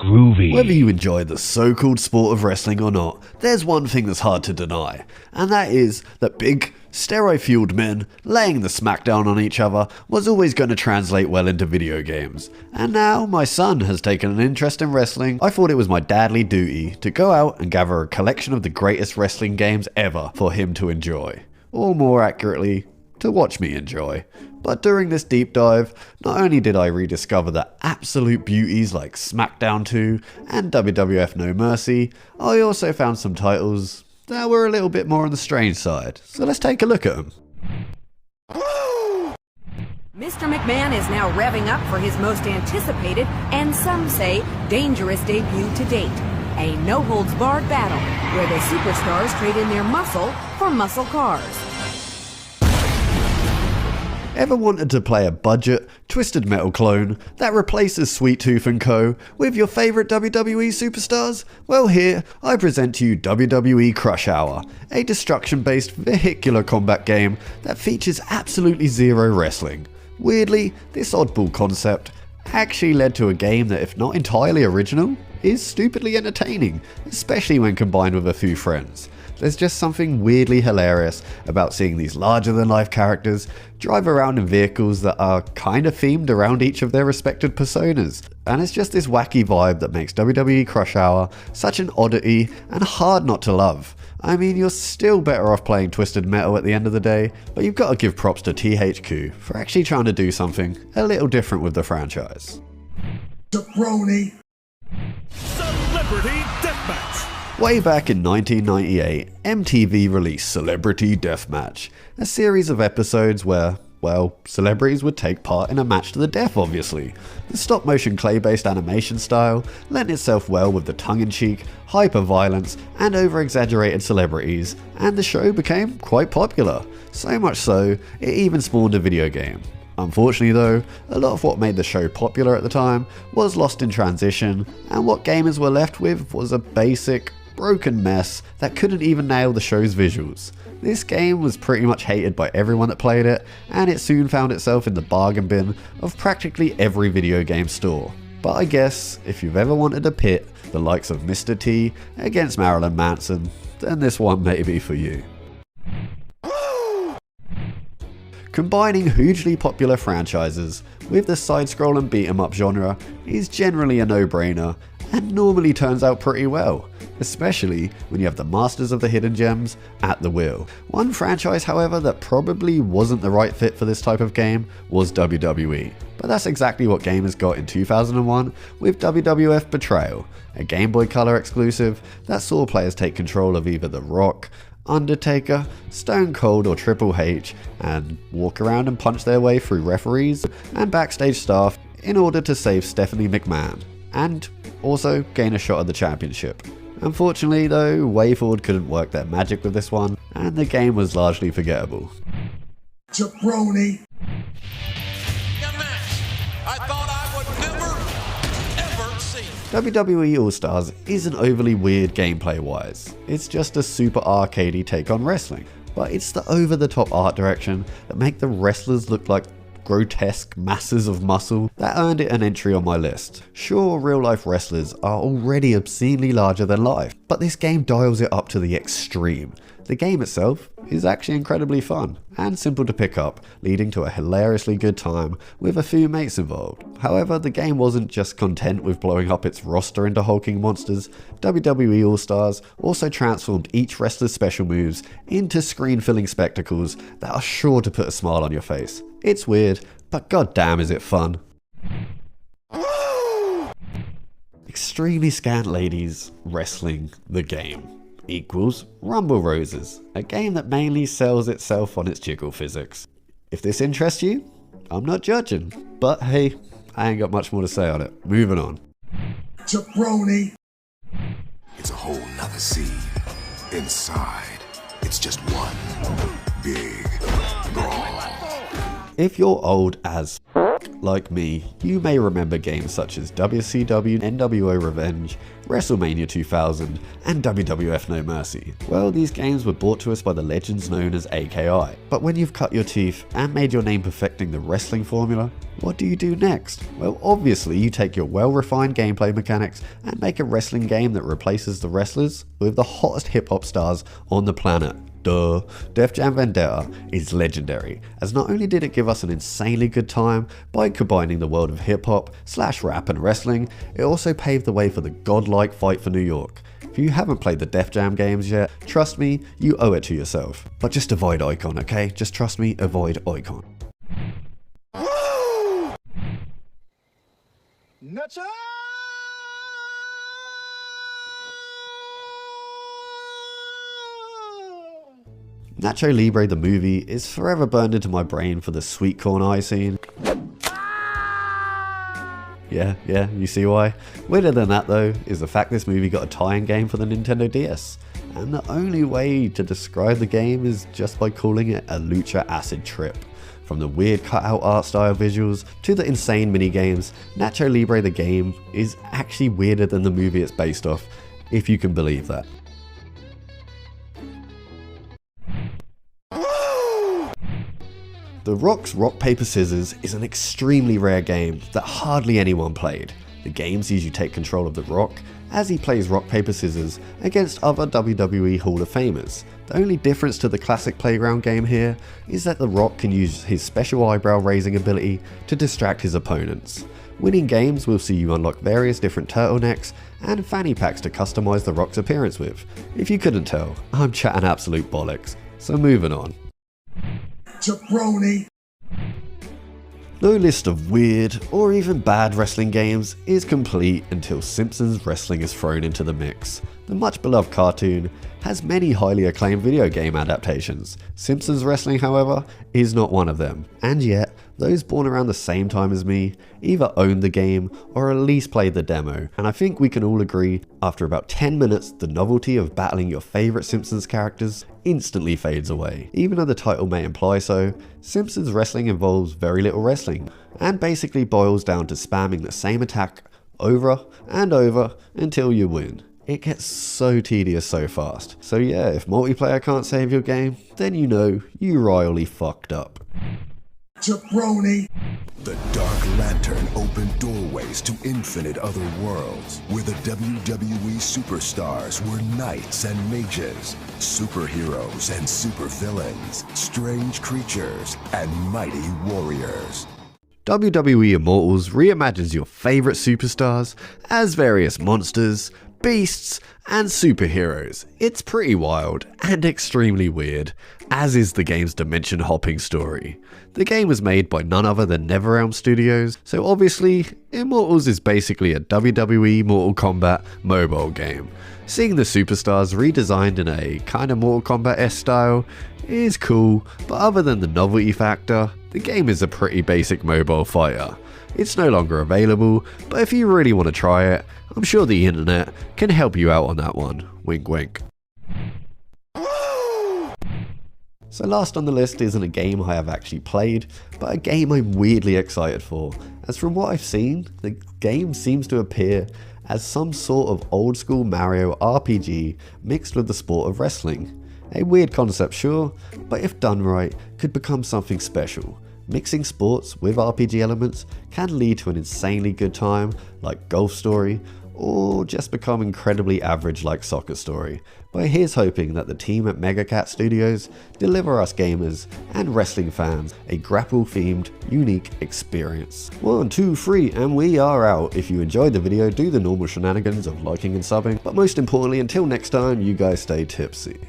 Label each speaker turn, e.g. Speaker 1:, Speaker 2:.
Speaker 1: groovy.
Speaker 2: Whether you enjoy the so-called sport of wrestling or not, there's one thing that's hard to deny, and that is that big, steroid-fueled men laying the smackdown on each other was always going to translate well into video games. And now my son has taken an interest in wrestling. I thought it was my dadly duty to go out and gather a collection of the greatest wrestling games ever for him to enjoy. Or more accurately, to watch me enjoy. But during this deep dive, not only did I rediscover the absolute beauties like SmackDown 2 and WWF No Mercy, I also found some titles that were a little bit more on the strange side. So let's take a look at them.
Speaker 3: Mr. McMahon is now revving up for his most anticipated, and some say dangerous debut to date. A no-holds-barred battle where the superstars trade in their muscle for muscle cars.
Speaker 2: Ever wanted to play a budget, Twisted Metal clone that replaces Sweet Tooth & Co. with your favourite WWE superstars? Well, here I present to you WWE Crush Hour, a destruction-based vehicular combat game that features absolutely zero wrestling. Weirdly, this oddball concept actually led to a game that, if not entirely original, is stupidly entertaining, especially when combined with a few friends. There's just something weirdly hilarious about seeing these larger-than-life characters drive around in vehicles that are kind of themed around each of their respected personas. And it's just this wacky vibe that makes WWE Crush Hour such an oddity and hard not to love. I mean, you're still better off playing Twisted Metal at the end of the day, but you've got to give props to THQ for actually trying to do something a little different with the franchise.
Speaker 4: Jabroni.
Speaker 5: Celebrity Deathmatch.
Speaker 2: Way back in 1998, MTV released Celebrity Deathmatch, a series of episodes where, well, celebrities would take part in a match to the death obviously. The stop-motion clay-based animation style lent itself well with the tongue-in-cheek, hyper-violence, and over-exaggerated celebrities, and the show became quite popular. So much so, it even spawned a video game. Unfortunately though, a lot of what made the show popular at the time was lost in transition, and what gamers were left with was a basic, broken mess that couldn't even nail the show's visuals. This game was pretty much hated by everyone that played it, and it soon found itself in the bargain bin of practically every video game store. But I guess, if you've ever wanted to pit the likes of Mr. T against Marilyn Manson, then this one may be for you. Combining hugely popular franchises with the side-scroll and beat-em-up genre is generally a no-brainer, and normally turns out pretty well, especially when you have the masters of the hidden gems at the wheel. One franchise, however, that probably wasn't the right fit for this type of game was WWE, but that's exactly what gamers got in 2001 with WWF Betrayal, a Game Boy Color exclusive that saw players take control of either The Rock, Undertaker, Stone Cold or Triple H and walk around and punch their way through referees and backstage staff in order to save Stephanie McMahon, and also gain a shot at the championship. Unfortunately though, WayForward couldn't work their magic with this one, and the game was largely forgettable.
Speaker 4: Jabroni.
Speaker 2: WWE All-Stars isn't overly weird gameplay wise, it's just a super arcadey take on wrestling, but it's the over-the-top art direction that make the wrestlers look like grotesque masses of muscle that earned it an entry on my list. Sure, real-life wrestlers are already obscenely larger than life, but this game dials it up to the extreme. The game itself is actually incredibly fun and simple to pick up, leading to a hilariously good time with a few mates involved. However, the game wasn't just content with blowing up its roster into hulking monsters. WWE All-Stars also transformed each wrestler's special moves into screen-filling spectacles that are sure to put a smile on your face. It's weird, but goddamn is it fun. Extremely scant ladies wrestling the game equals Rumble Roses, a game that mainly sells itself on its jiggle physics. If this interests you, I'm not judging, but hey, I ain't got much more to say on it. Moving on.
Speaker 4: Jabroni.
Speaker 6: It's a whole nother scene. Inside, it's just one big brawl.
Speaker 2: If you're old as like me, you may remember games such as WCW NWO Revenge, WrestleMania 2000, and WWF No Mercy. Well, these games were brought to us by the legends known as AKI. But when you've cut your teeth and made your name perfecting the wrestling formula, what do you do next? Well, obviously you take your well-refined gameplay mechanics and make a wrestling game that replaces the wrestlers with the hottest hip-hop stars on the planet. Duh. Def Jam Vendetta is legendary, as not only did it give us an insanely good time by combining the world of hip-hop / rap and wrestling, it also paved the way for the godlike Fight for New York. If you haven't played the Def Jam games yet, trust me, you owe it to yourself. But just avoid Icon, okay? Just trust me, avoid Icon.
Speaker 1: Nacho!
Speaker 2: Nacho Libre the movie is forever burned into my brain for the sweet corn eye scene. Yeah, you see why? Weirder than that though, is the fact this movie got a tie-in game for the Nintendo DS. And the only way to describe the game is just by calling it a Lucha Acid Trip. From the weird cutout art style visuals to the insane minigames, Nacho Libre the game is actually weirder than the movie it's based off, if you can believe that. The Rock's Rock Paper Scissors is an extremely rare game that hardly anyone played. The game sees you take control of The Rock as he plays rock paper scissors against other WWE Hall of Famers. The only difference to the classic playground game here is that The Rock can use his special eyebrow raising ability to distract his opponents. Winning games will see you unlock various different turtlenecks and fanny packs to customize The Rock's appearance with. If you couldn't tell, I'm chatting absolute bollocks, so moving on.
Speaker 4: Jabroni.
Speaker 2: No list of weird or even bad wrestling games is complete until Simpsons Wrestling is thrown into the mix. The much beloved cartoon has many highly acclaimed video game adaptations. Simpsons Wrestling, however, is not one of them. And yet, those born around the same time as me either owned the game or at least played the demo. And I think we can all agree, after about 10 minutes, the novelty of battling your favourite Simpsons characters instantly fades away. Even though the title may imply so, Simpsons Wrestling involves very little wrestling, and basically boils down to spamming the same attack over and over until you win. It gets so tedious so fast. So yeah, if multiplayer can't save your game, then you know you royally fucked up.
Speaker 4: Jabroni.
Speaker 6: The Dark Lantern opened doorways to infinite other worlds, where the WWE superstars were knights and mages, superheroes and supervillains, strange creatures, and mighty warriors.
Speaker 2: WWE Immortals reimagines your favourite superstars as various monsters, beasts, and superheroes. It's pretty wild and extremely weird, as is the game's dimension hopping story. The game was made by none other than NetherRealm Studios, so obviously Immortals is basically a WWE Mortal Kombat mobile game. Seeing the superstars redesigned in a kind of Mortal Kombat-esque style is cool, but other than the novelty factor, the game is a pretty basic mobile fighter. It's no longer available, but if you really want to try it, I'm sure the internet can help you out on that one. Wink wink. So last on the list isn't a game I have actually played, but a game I'm weirdly excited for, as from what I've seen, the game seems to appear as some sort of old school Mario RPG mixed with the sport of wrestling. A weird concept, sure, but if done right, could become something special. Mixing sports with RPG elements can lead to an insanely good time like Golf Story, or just become incredibly average like Soccer Story. But here's hoping that the team at Megacat Studios deliver us gamers and wrestling fans a grapple-themed, unique experience. 1, 2, 3, and we are out. If you enjoyed the video, do the normal shenanigans of liking and subbing, but most importantly, until next time, you guys stay tipsy.